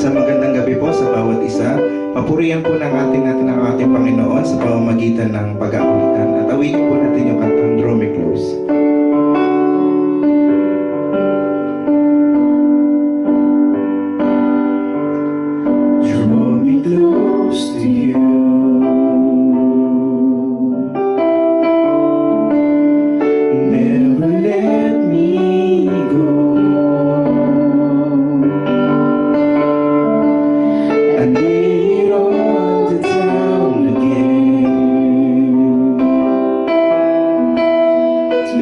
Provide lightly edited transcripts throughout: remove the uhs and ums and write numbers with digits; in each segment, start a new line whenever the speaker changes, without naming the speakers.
Isang magandang gabi po sa bawat isa. Papurihan po ng ating Panginoon sa pamamagitan ng pag-aawitan. At awitin po natin yung kantang Draw Me Close. Draw me close to you. Never let me go. I need all the time again to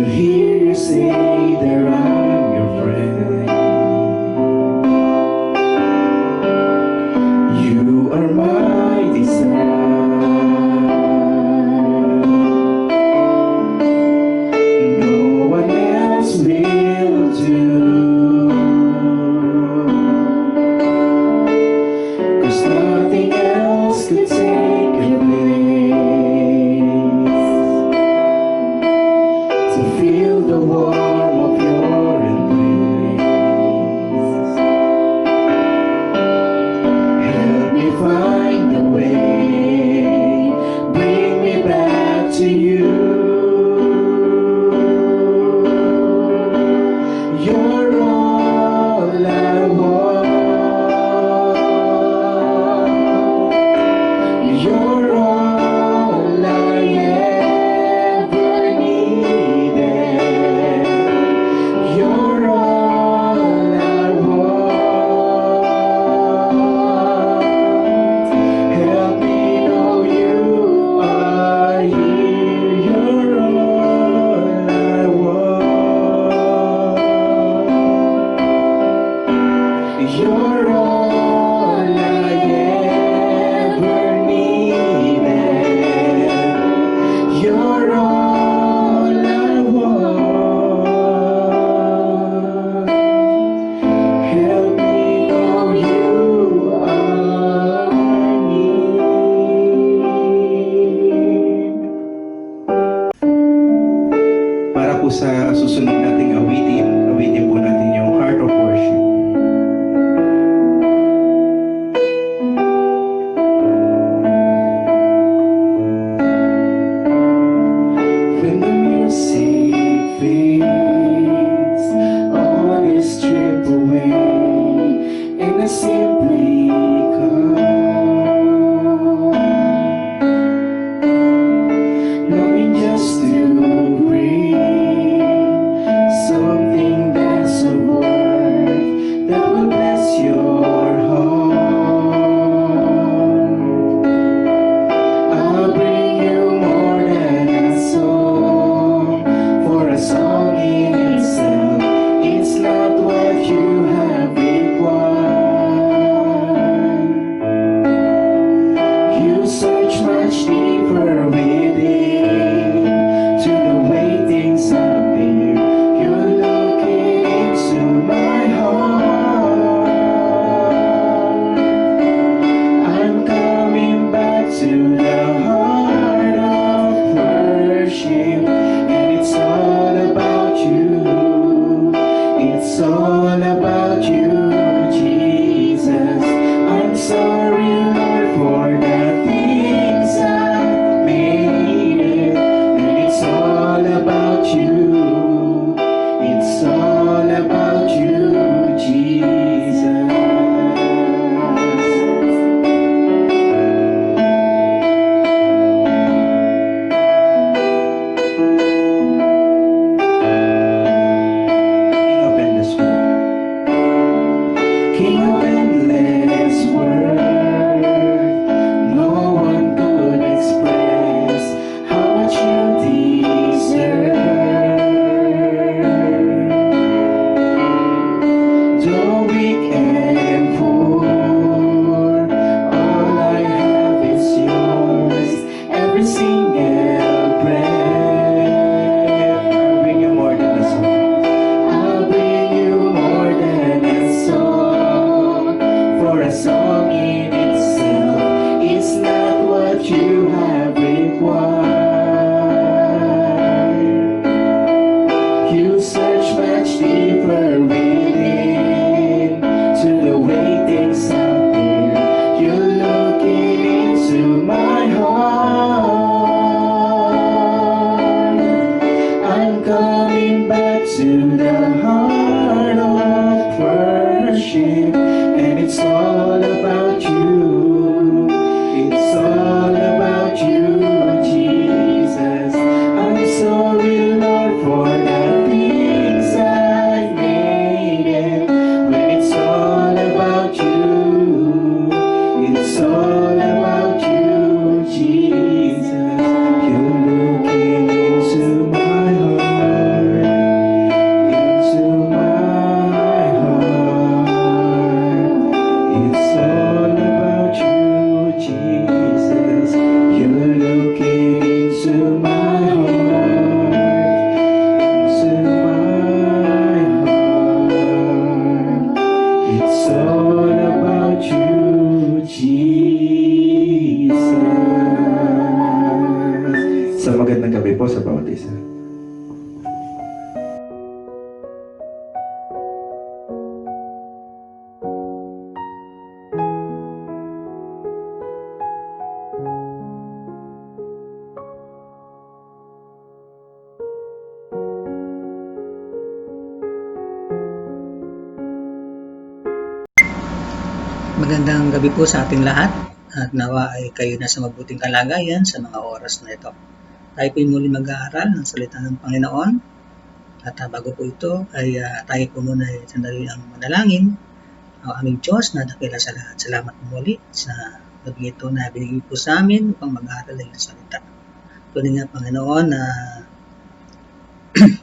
Magandang gabi po sa ating lahat at nawa ay kayo na sa mabuting kalagayan sa mga oras na ito. Tayo po muli mag-aaral ng salita ng Panginoon at bago po ito ay tayo po muna ay sandali ang manalangin. Ang aming Diyos na dakila sa lahat. Salamat muli sa gabi ito na binigay po sa amin upang mag-aaral ng salita. Tuloy nga Panginoon na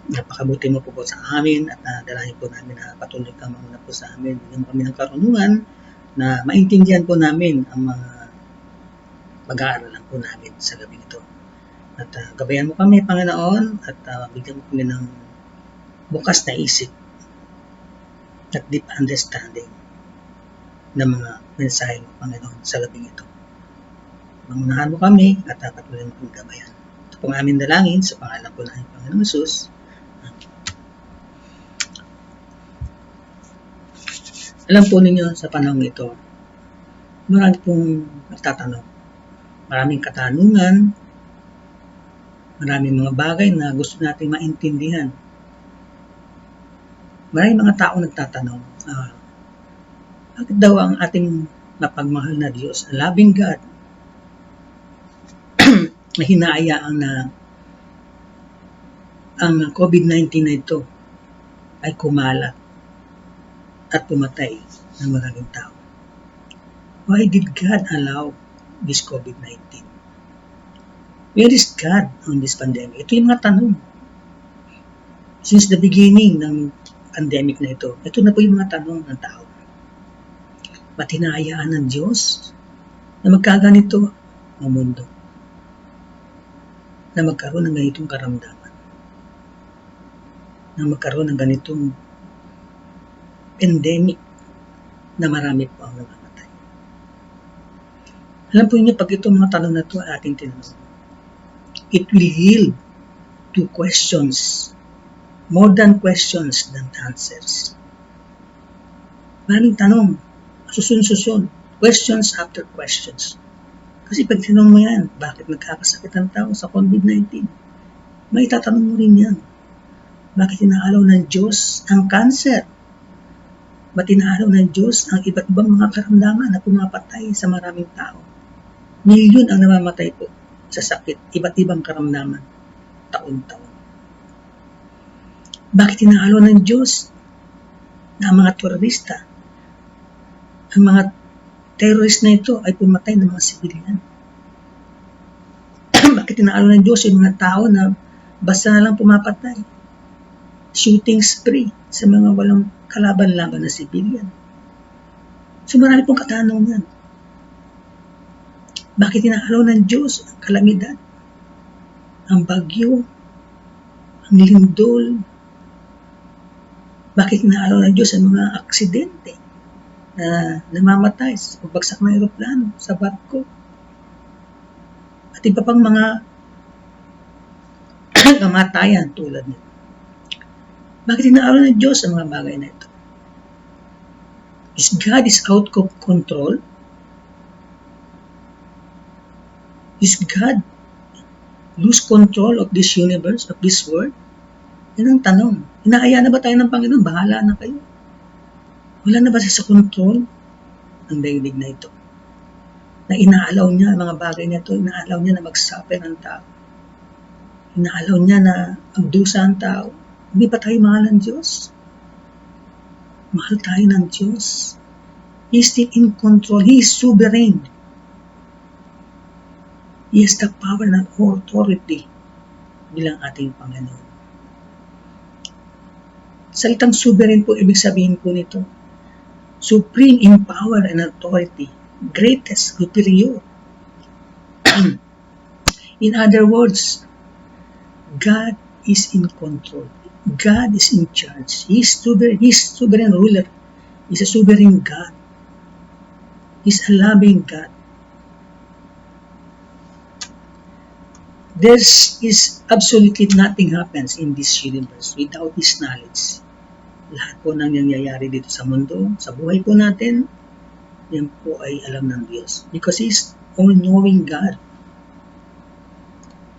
napakabuti mo po sa amin at dalangin po namin na patuloy kang mamuna po sa amin. Bigyan mo kami ng karunungan na maintindihan po namin ang mga pag-aaralan po namin sa gabi ito. At gabayan mo kami, Panginoon, at bigyan mo kami ng bukas na isip at deep understanding ng mga mensahe mo, Panginoon, sa gabi ito. Mangunahan mo kami at patuloy mo kami gabayan. Ito pong aming dalangin sa pangalan po namin, Panginoon Jesus. Alam po ninyo sa panahon ito, marami pong nagtatanong, maraming katanungan, maraming mga bagay na gusto nating maintindihan. Maraming mga tao nagtatanong, bakit daw ang ating mapagmahal na Diyos, ang loving God, na hinahayaan na ang COVID-19 na ito ay kumalat at pumatay ng maraming tao. Why did God allow this COVID-19? Where is God on this pandemic? Ito yung mga tanong. Since the beginning ng pandemic na ito na po yung mga tanong ng tao. Ba't hinahayaan ng Diyos na magkaganito ang mundo? Na magkaroon ng ganitong karamdaman? Na magkaroon ng ganitong pandemic na marami po ang namamatay. Alam po niyo, pag itong mga tanong na ito ating tinanong, it will yield to questions, more than questions than answers. Maraming tanong, susun, questions after questions. Kasi pag tinanong mo yan, bakit nagkakasakit ang tao sa COVID-19? May tatanong mo rin yan. Bakit inaalaw ng Diyos ang cancer? Ba't inaalaw ng Diyos ang iba't ibang mga karamdaman na pumapatay sa maraming tao? Milyon ang namamatay po sa sakit, iba't ibang karamdaman, taon-taon. Bakit inaalaw ng Diyos na ang mga terorista, ang mga terrorist na ito ay pumatay ng mga sibilyan? Bakit inaalaw ng Diyos yung mga tao na basta na lang pumapatay? Shooting spree sa mga walang kalaban-laban na sibilyan. So marami pong katanungan. Bakit inaalaw ng Diyos ang kalamidad, ang bagyo, ang lindol? Bakit inaalaw ng Diyos ang mga aksidente na namamatay sa pagbagsak ng aeroplano, sa barko? At iba pang mga kamatayan tulad nito. Bakit inaalaw ng Diyos ang mga bagay na ito? Is God out of control? Is God lose control of this universe, of this world? Yan ang tanong. Inaaya na ba tayo ng Panginoon? Bahala na kayo. Wala na ba siya sa control ng daigdig na ito? Na inaalaw niya ang mga bagay na ito, inaalaw niya na mag-suffer ang tao. Inaalaw niya na magdusa ang tao. Hindi ba tayo mahal ng Diyos? Mahal tayo ng Diyos. He is still in control. He is sovereign. He has the power and authority bilang ating Panginoon. Salitang sovereign po, ibig sabihin po nito, supreme in power and authority, greatest, superior. In other words, God is in control. God is in charge. He is sovereign ruler. He is a sovereign God. He is a loving God. There is absolutely nothing happens in this universe without His knowledge. Lahat po nang nangyayari dito sa mundo, sa buhay po natin, yan po ay alam ng Diyos. Because He is all-knowing God.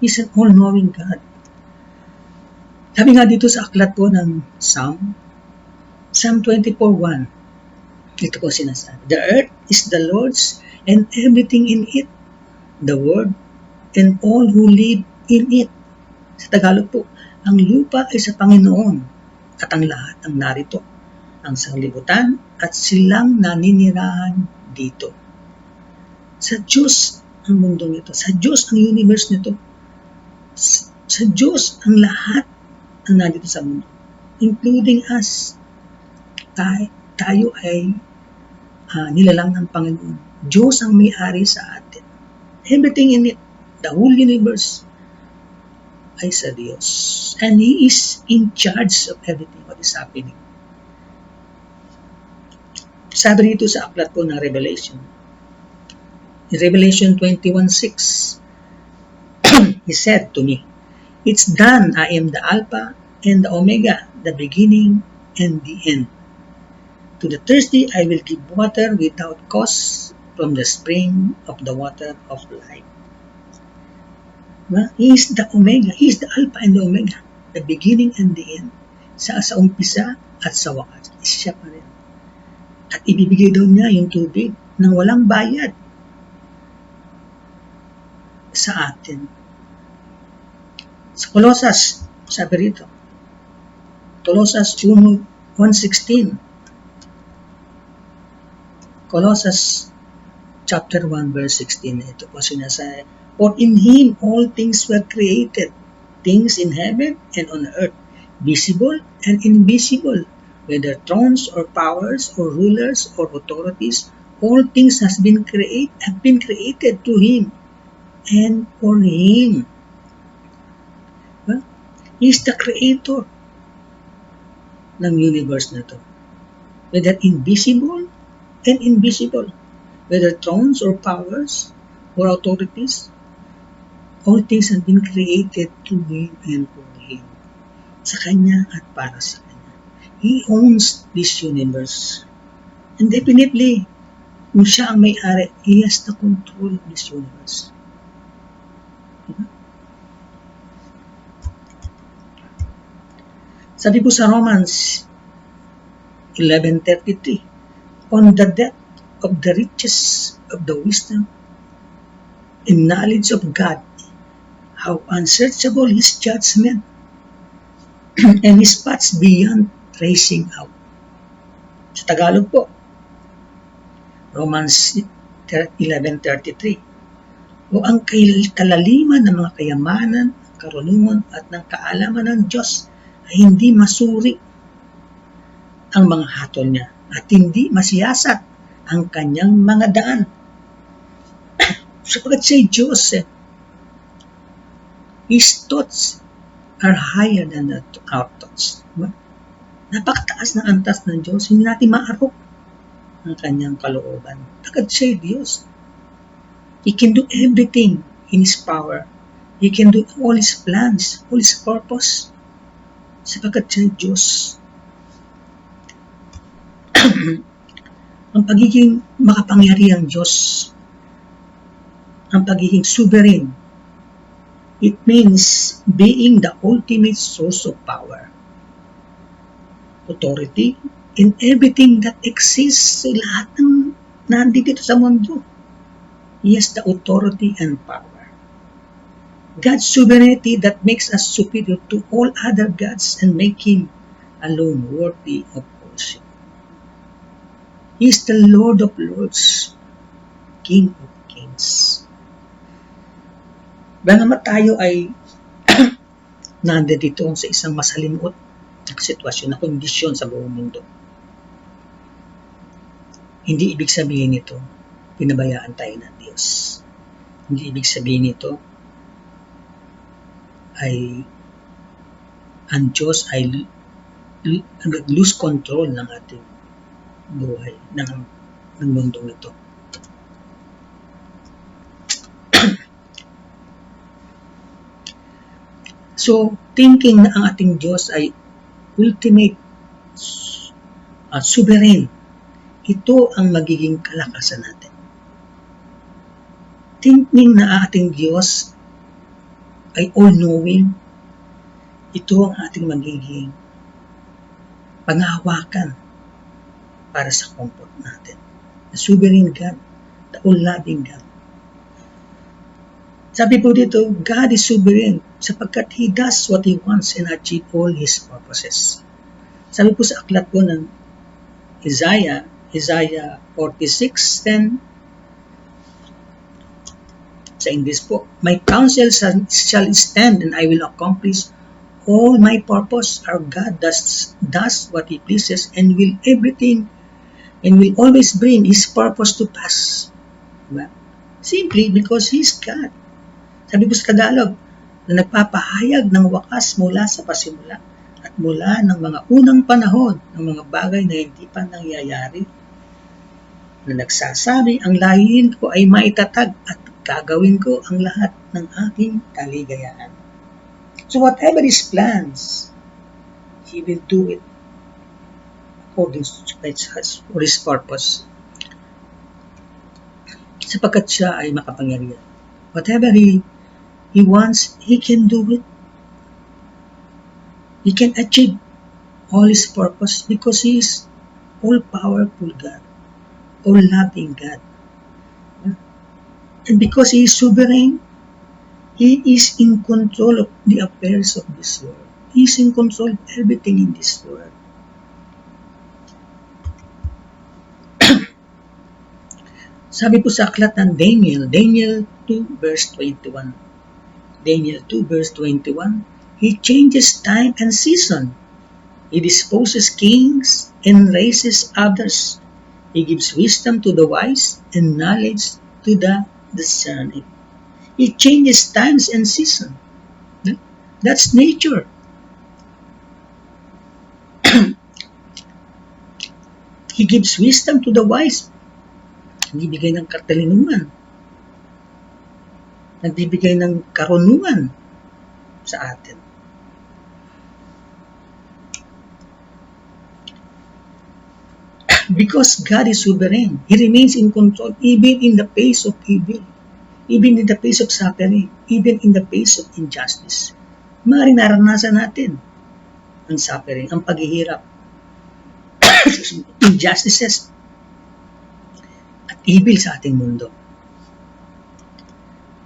He is an all-knowing God. Sabi nga dito sa aklat po ng Psalm 24:1, Ito po sinasabi. The earth is the Lord's and everything in it, the world and all who live in it. Sa Tagalog po, ang lupa ay sa Panginoon at ang lahat ang narito, ang sanglibutan at silang naninirahan dito. Sa Diyos ang mundong ito, sa Diyos ang universe nito, sa Diyos ang lahat ang nandito sa mundo, including us. Tayo ay nilalang ng Panginoon. Diyos ang may-ari sa atin. Everything in it, the whole universe, ay sa Diyos. And He is in charge of everything what is happening. Sabi nito sa aklat po ng Revelation. In Revelation 21:6, He said to me, "It's done. I am the Alpha and the Omega, the beginning and the end. To the thirsty I will give water without cost from the spring of the water of life." He is the Omega. He is the Alpha and the Omega, the beginning and the end. Sa umpisa at sa wakas, siya pa rin. At ibibigay daw niya yung tubig nang walang bayad sa atin. Sa Colossus, sabi rito, Colossus 1:16, Colossus chapter 1 verse 16, ito po sinasabi, "For in Him all things were created, things in heaven and on earth, visible and invisible, whether thrones or powers or rulers or authorities, all things have been created to Him and for Him." He is the creator ng universe na to. Whether invisible and invisible, whether thrones or powers or authorities, all things have been created to Him and for Him. Sa Kanya at para sa Kanya. He owns this universe. And definitely, kung siya ang may-ari, He has the control of this universe. Diba? Sabi po sa Romans 11:33, "On the depth of the riches of the wisdom and knowledge of God, how unsearchable His judgment and His paths beyond tracing out." Sa Tagalog po, Romans 11:33, "O ang kalaliman ng mga kayamanan, karunungan at ng kaalaman ng Diyos ay hindi masuri ang mga hatol niya at hindi masiyasat ang kanyang mga daan." Sapagat siya Diyos, His thoughts are higher than our thoughts. Napakataas ng antas ng Diyos, hindi natin maarok ang kanyang kalooban. Sapagat siya Diyos. He can do everything in His power. He can do all His plans, all His purpose. Sapagat siya Diyos. Ang pagiging makapangyarihang Diyos, ang pagiging sovereign, it means being the ultimate source of power, authority, in everything that exists. So lahat ng nandito sa mundo, He has the authority and power. God's sovereignty that makes us superior to all other gods and make Him alone worthy of worship. He is the Lord of Lords, King of Kings. Bagamat tayo ay nandito sa isang masalimuot na sitwasyon, na kondisyon sa buong mundo, hindi ibig sabihin nito pinabayaan tayo ng Diyos. Hindi ibig sabihin nito ay ang Diyos ay lose control ng ating buhay, ng mundong ito. So, thinking na ang ating Diyos ay ultimate sovereign, ito ang magiging kalakasan natin. Thinking na ang ating Diyos ay all-knowing, ito ang ating magiging panghawakan para sa comfort natin. The sovereign God, the all-loving God. Sabi po dito, God is sovereign sapagkat He does what He wants and achieve all His purposes. Sabi po sa aklat po ng Isaiah 46:10, sa English po, my counsel shall stand and I will accomplish all my purpose. Our God does what He pleases and will always bring His purpose to pass. Diba? Simply because He is God. Sabi po sa Tagalog, na nagpapahayag ng wakas mula sa pasimula at mula ng mga unang panahon ng mga bagay na hindi pa nangyayari, na nagsasabi, ang layunin ko ay maitatag at gagawin ko ang lahat ng aking kaligayahan. So whatever His plans, He will do it according to His purpose. Sapagkat siya ay makapangyarihan. Whatever He wants, He can do it. He can achieve all His purpose because He is all-powerful God, all-loving God. And because He is sovereign, He is in control of the affairs of this world. He is in control of everything in this world. Sabi po sa aklat ng Daniel 2 verse 21. Daniel 2 verse 21, He changes time and season. He disposes kings and raises others. He gives wisdom to the wise and knowledge to the discerning. He changes times and season. That's nature. He gives wisdom to the wise. Nagbibigay ng katalinuhan. Nagbibigay ng karunungan sa atin. Because God is sovereign, He remains in control even in the face of evil, even in the face of suffering, even in the face of injustice. Maaaring naranasan natin ang suffering, ang paghihirap, injustices, at evil sa ating mundo.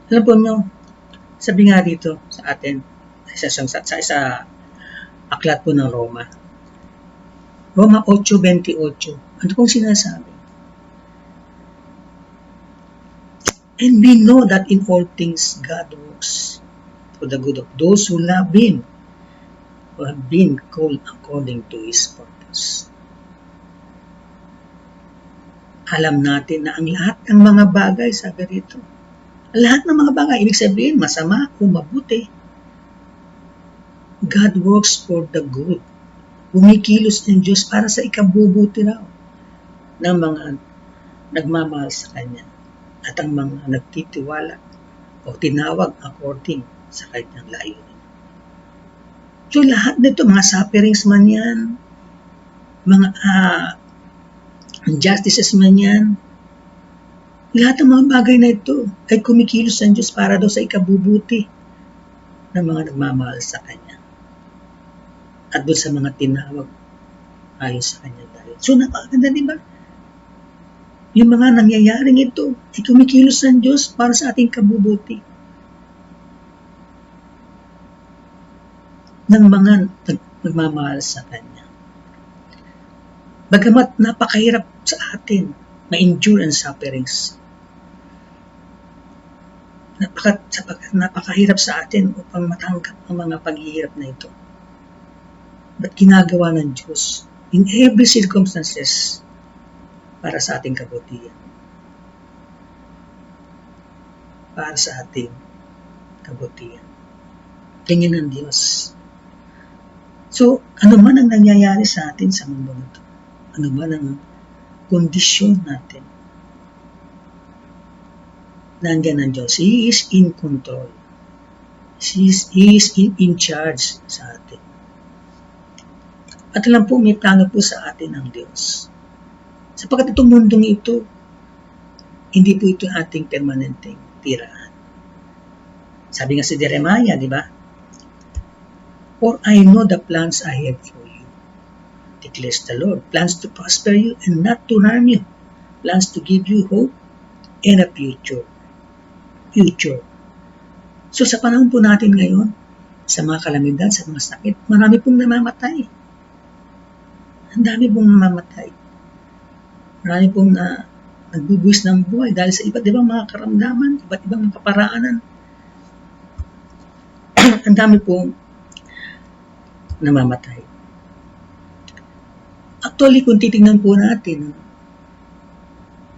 Alam po nyo, sabi nga dito sa atin, sa aklat po ng Roma 8:28, ano pong sinasabi? And we know that in all things God works for the good of those who love Him, who have been called according to His purpose. Alam natin na ang lahat ng mga bagay, sabi rito, lahat ng mga bagay, ibig sabihin, masama o mabuti, God works for the good. Bumikilos ng Diyos para sa ikabubuti raw ng mga nagmamahal sa Kanya at ang mga nagtitiwala o tinawag according sa Kanyang layunin. So lahat nito, mga sufferings man yan, mga injustices man yan, lahat ng mga bagay na ito ay kumikilos ng Diyos para daw sa ikabubuti ng mga nagmamahal sa Kanya at doon sa mga tinawag ayon sa Kanyang layunin. So napakaganda, di ba? Yung mga nangyayaring ito ay kumikilos ng Diyos para sa ating kabubuti ng mga nagmamahal sa Kanya. Bagamat napakahirap sa atin ma-endure ang sufferings, napakahirap sa atin upang matanggap ang mga paghihirap na ito. Ba't ginagawa ng Diyos in every circumstances para sa ating kabutihan? Para sa ating kabutihan. Ganyan ang Diyos. So, ano man ang nangyayari sa atin sa mundo nito, ano man ang kondisyon natin, nandiyan ang Diyos. He is in control. He is in charge sa atin. At alam po, may plano po sa atin ang Diyos. Sapagkat itong mundong ito, hindi po ito ating permanenteng tirahan. Sabi nga si Jeremiah, di ba? For I know the plans I have for you, declares the Lord. Plans to prosper you and not to harm you. Plans to give you hope and a future. So sa panahon po natin ngayon, sa mga kalamidad, sa mga sakit, marami pong namamatay. Ang dami pong namamatay. Marami pong nagbubuwis ng buhay dahil sa iba't ibang mga karamdaman, iba't ibang mga kaparaanan. Ang dami pong namamatay. Actually, kung titingnan po natin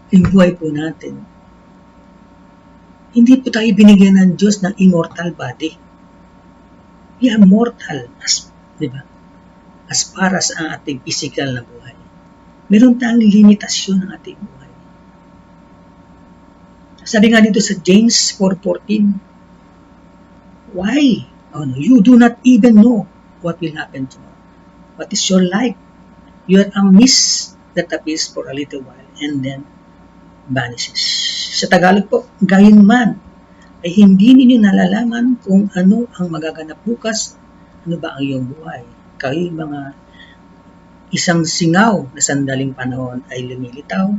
yung buhay po natin, hindi po tayo binigyan ng Diyos ng immortal body. We are mortal, di ba? As far as ang ating physical na buhay. Meron tayong limitasyon ng ating buhay. Sabi nga dito sa James 4:14, why? Oh, no, you do not even know what will happen tomorrow. What is your life? You are a mist that appears for a little while and then vanishes. Sa Tagalog po, gayon man, ay hindi ninyo nalalaman kung ano ang magaganap bukas, ano ba ang iyong buhay. Kayo mga isang singaw na sandaling panahon ay lumilitaw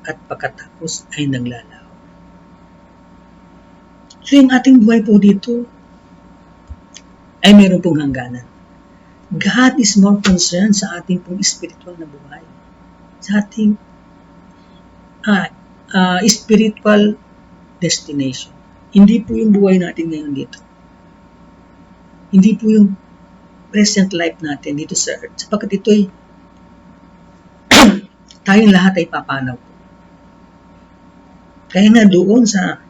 at pagkatapos ay naglalaw. So yung ating buhay po dito ay meron pong hangganan. God is more concerned sa ating pong spiritual na buhay. Sa ating spiritual destination. Hindi po yung buhay natin ngayon dito. Hindi po yung present life natin dito sa earth. Sapagkat ito'y tayong lahat ay papanaw. Kaya nga doon sa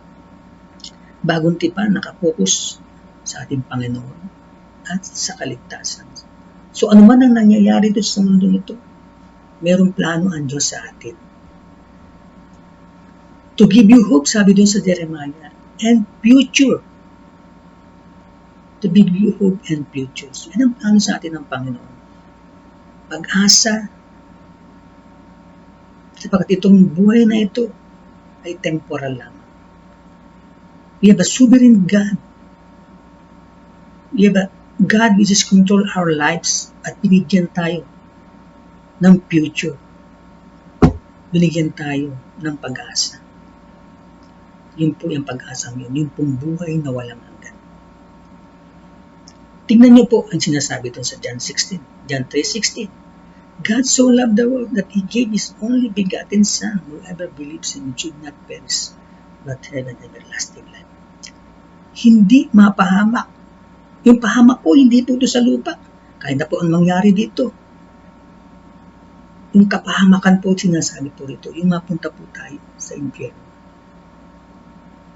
bagong tipan, nakapokus sa ating Panginoon at sa kaligtasan. So ano man ang nangyayari dito sa mundo nito, merong plano ang Diyos sa atin. To give you hope, sabi doon sa Jeremiah, and future. To give you hope and future. So yan ang plano sa atin ng Panginoon. Pag-asa. Sapagkat itong buhay na ito ay temporal lamang. We have a sovereign God. We have a God which is control our lives at binigyan tayo ng future. Binigyan tayo ng pag-asa. Yun po yung pag-asa yun. Yun pong buhay na walang hanggan. Tingnan niyo po ang sinasabi doon sa John 16. John 3:16. God so loved the world that He gave His only begotten Son. Whoever believes in Him should not perish, but have an everlasting life. Hindi mapahamak. Yung pahamak po, hindi po ito sa lupa. Kaya na po ang mangyari dito. Yung kapahamakan po, sinasabi po rito, yung mapunta po tayo sa impyerno.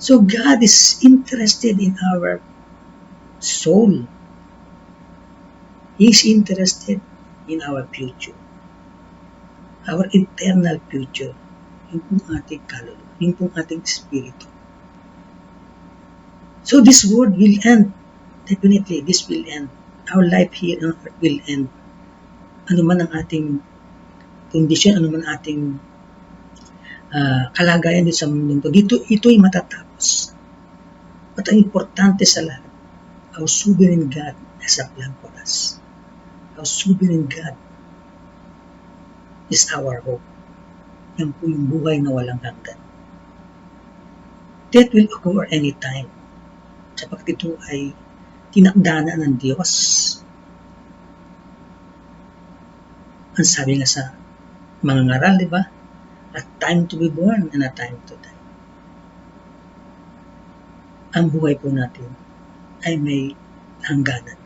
So God is interested in our soul. He is interested in our future. Our eternal future. Yung pong ating kaluluwa. Yung pong ating spirito. So this world will end. Definitely, this will end. Our life here on earth will end. Ano man ang ating kondisyon, ano man ating kalagayan dito sa mundo. Ito'y matatapos. At ang importante sa lahat, our sovereign God has a plan for us. Our sovereign God is our hope. Yan po yung buhay na walang hanggan. Death will occur anytime. Sapagkat ito ay tinakdana ng Diyos. Ang sabi nga sa mga ngaral, di ba? A time to be born and a time to die. Ang buhay po natin ay may hangganan.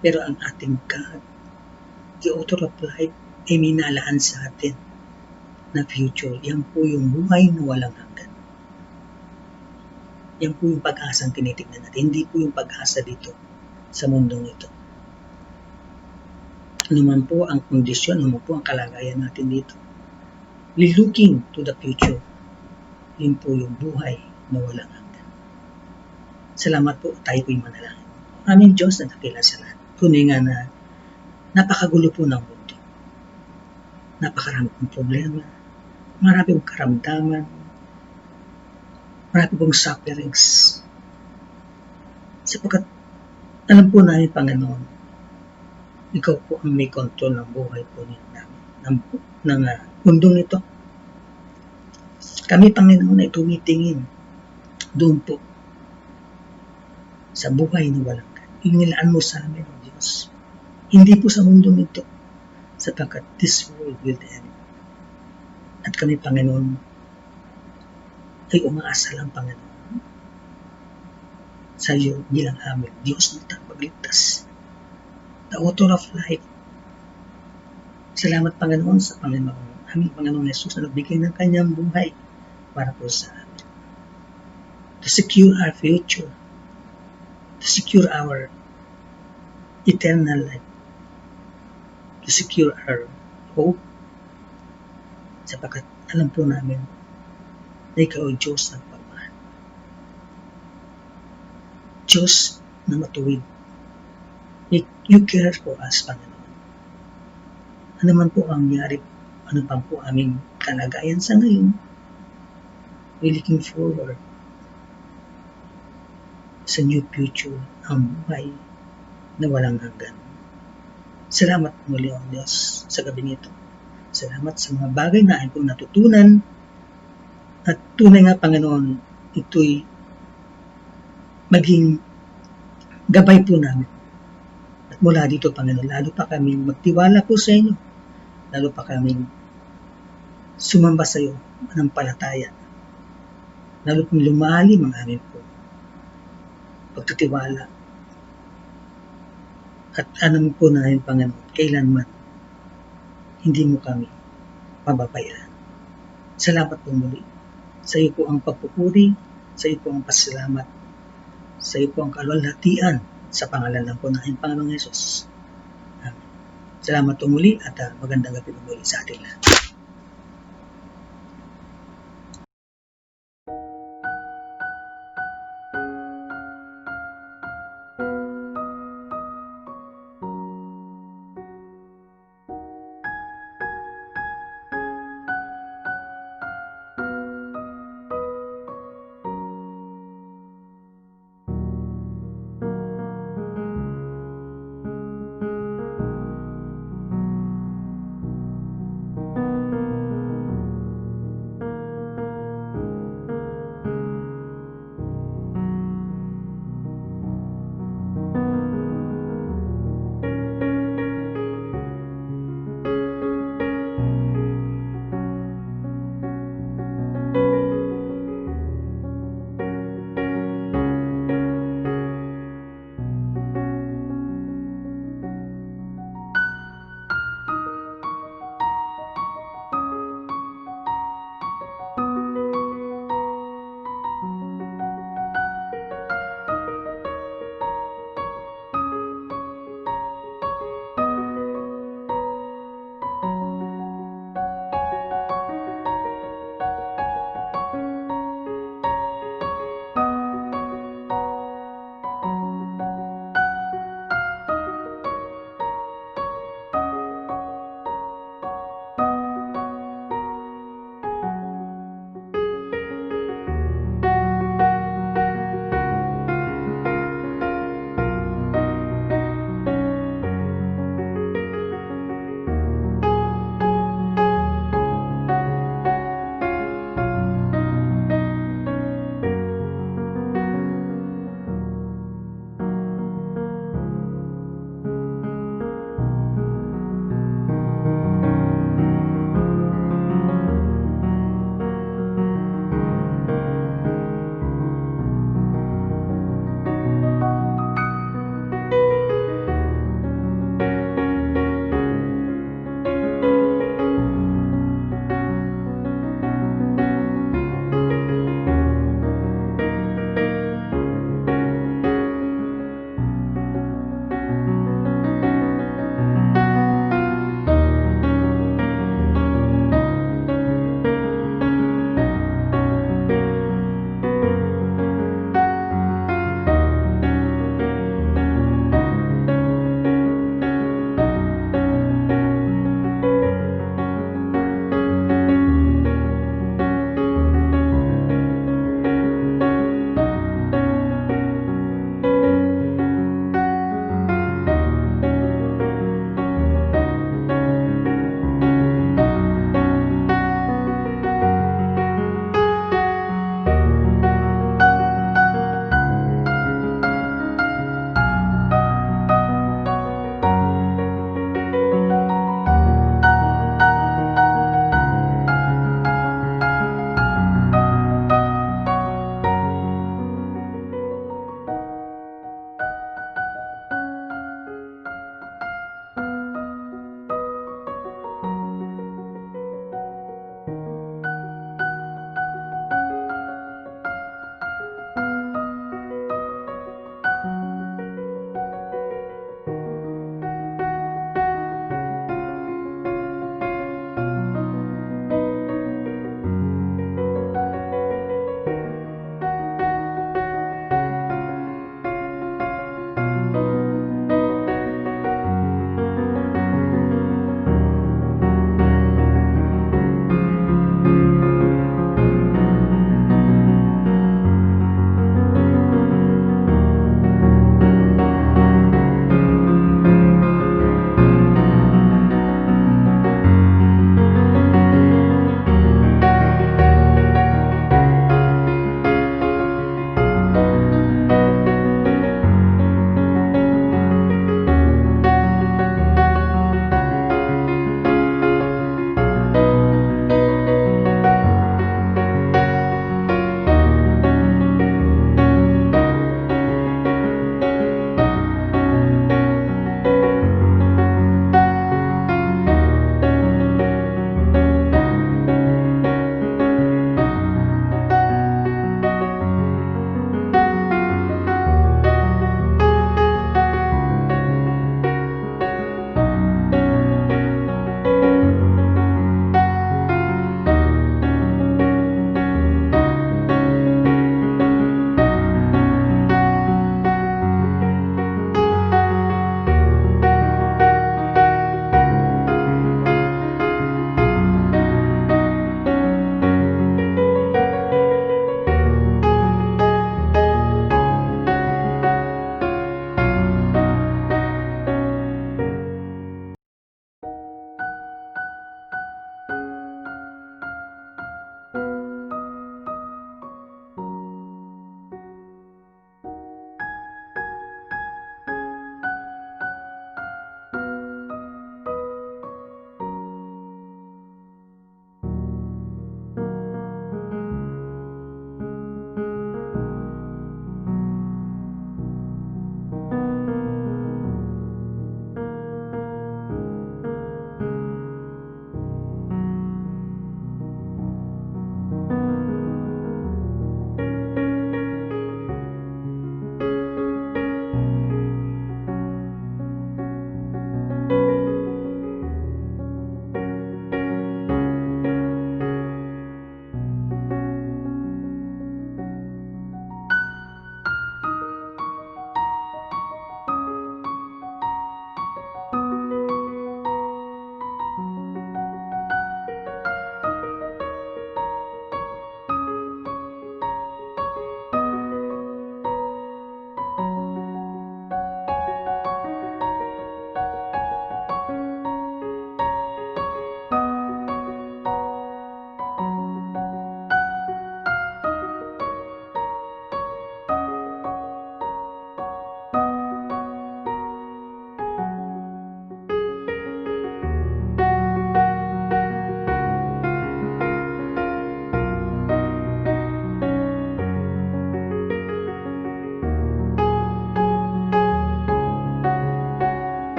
Pero ang ating God, the author of life, ay minalaan sa atin na future. Yan po yung buhay na walang hanggan. Yan po yung pag-asang tinitignan natin. Hindi po yung pag-asa dito sa mundong ito. Ano man po ang kondisyon, ano man po ang kalagayan natin dito. We're looking to the future. Yun po yung buhay na walang hanggan. Salamat po, tayo po'y manalangin. Aming Diyos na dakila sa lahat. Tunay nga na napakagulo po ng mundo. Napakarami pong problema. Marami pong karamdaman. Marami pong sufferings. Sapagkat alam po namin, Panginoon, Ikaw po ang may kontrol ng buhay po ng mundong ito. Kami, Panginoon, ay tumitingin doon po sa buhay na walang hanggan. Inilaan mo sa amin, O Diyos. Hindi po sa mundong ito, sapagkat this world will end. At kami, Panginoon, ay umaasa lang, Panginoon, sa iyo bilang aming Diyos na tagapagligtas, the author of life. Salamat, Panginoon, sa aming Panginoon Jesus na nagbigay ng kanyang buhay para po sa amin. To secure our future, to secure our eternal life, to secure our hope, sapagkat alam po namin na ikaw ay Diyos ng pagmahal. Diyos na matuwid. You care for us, Panginoon. Ano man po ang nangyari, ano pa po aming kalagayan sa ngayon, we're looking forward sa new future, ang buhay na walang hanggan. Salamat muli, O Diyos, sa gabi nito. Salamat sa mga bagay na aking pong natutunan at tunay nga, Panginoon, ito'y maging gabay po namin. At mula dito, Panginoon, lalo pa kaming magtiwala po sa inyo, lalo pa kaming sumamba sa iyo, manampalataya, lalo pong lumalim ang aming po pagtitiwala. At alam po namin, Panginoon, kailanman hindi mo kami pababayaan. Salamat po muli. Sa iyo po ang pagpupuri, sa iyo po ang pasalamat, sa iyo po ang kalwalhatian sa pangalan ng po ng Panginoong Yesus. Amen. Salamat po muli at magandang gabi po muli sa ating lahat.